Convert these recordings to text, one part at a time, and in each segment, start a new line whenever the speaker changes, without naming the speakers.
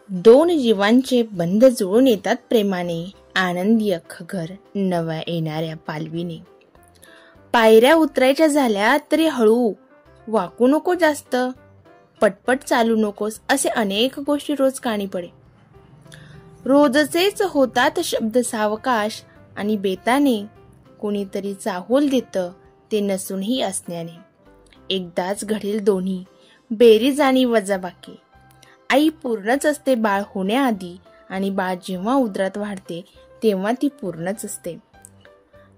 दोन जीवांचे बंध जुळून येतात प्रेमाने, आनंदी अख्खं घर नव्या येणाऱ्या पालवीने. पायऱ्या उतरायच्या झाल्या तरी हळू, वाकू नको जास्त, पटपट चालू नकोस, असे अनेक गोष्टी रोज कानी पडे. रोजचेच होतात शब्द सावकाश आणि बेताने, कोणीतरी चाहूल देतं ते नसूनही असण्याने. एकदाच घडेल दोन्ही, बेरीज आणि वजाबाकी. आई पूर्णच असते बाळ होण्याआधी, आणि बाळ जेव्हा उदरात वाढते तेव्हा ती पूर्णच असते.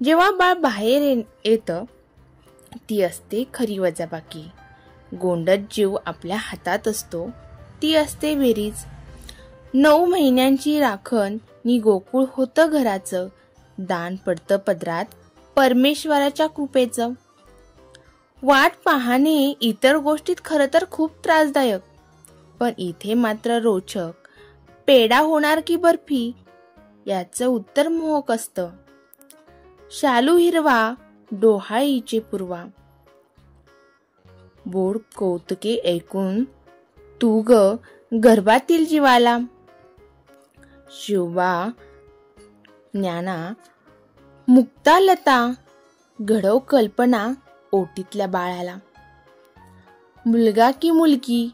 जेव्हा बाळ बाहेर येतं ती असते खरी वजाबाकी. गोंडत जीव आपल्या हातात असतो ती असते बेरीज. 9 महिन्यांची राखण नि गोकुळ होतं घराचं, दान पडतं पदरात परमेश्वराच्या कृपेचं. वाट पाहणे इतर गोष्टीत खरं तर खूप त्रासदायक, पण इथे मात्र रोचक. पेढा होणार की बर्फी याचं उत्तर मोहक असतं. शालू हिरवा डोहाळीचे पूर्वा. बोड कौतुके ऐकून तू ग गर्भातील जीवाला. शिवबा ज्ञाना मुक्ता लता, घडव कल्पना ओटीतल्या बाळाला. मुलगा की मुलगी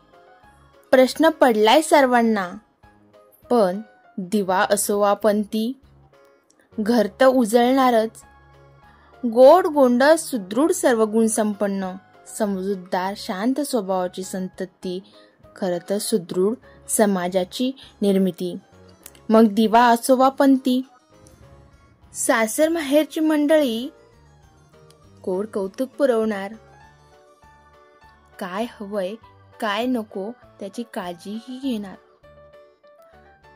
प्रश्न पडलाय सर्वांना, पण दिवा असोवा पंती, घर तर उजळणारच. गोड गोंड सुदृढ सर्वगुण संपन्न, समजूतदार शांत स्वभावाची संतती, खरं तर सुदृढ समाजाची निर्मिती. मग दिवा असोवा पंती. सासर माहेरची मंडळी गोड कौतुक पुरवणार. काय हवंय काय नको त्याची काळजीही घेणार.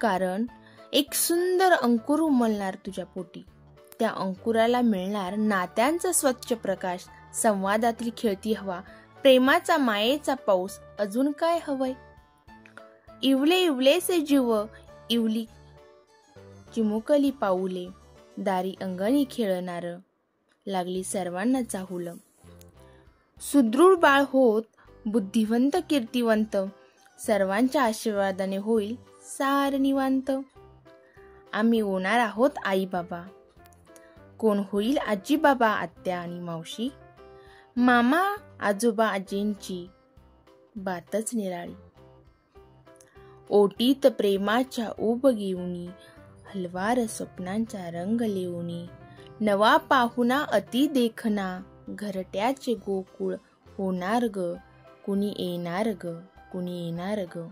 कारण एक सुंदर अंकुर उमलणार तुझ्या पोटी. त्या अंकुराला मिळणार नात्यांचा स्वच्छ प्रकाश, संवादातली खेळती हवा, प्रेमाचा मायेचा पाऊस. अजून काय हवंय. इवले इवलेसे जीव, इवली चिमुकली पाऊले, दारी अंगणी खेळणार, लागली सर्वांना चाहूल. सुदृढ बाळ होत बुद्धिवंत कीर्तिवंत, सर्वांच्या आशीर्वादाने होईल सार निवांत. आम्ही होणार आहोत आई बाबा, कोण होईल आजी बाबा आत्या आणि मावशी, मामा आजोबा आजींची बातच निराळी. ओटीत प्रेमाच्या ऊब घेऊनी, हलवार स्वप्नांचा रंग लेऊनी, नवा पाहुणा अति देखना, घरट्याचे गोकुळ होणार ग, कुणी येणार ग, कुणी येणार ग.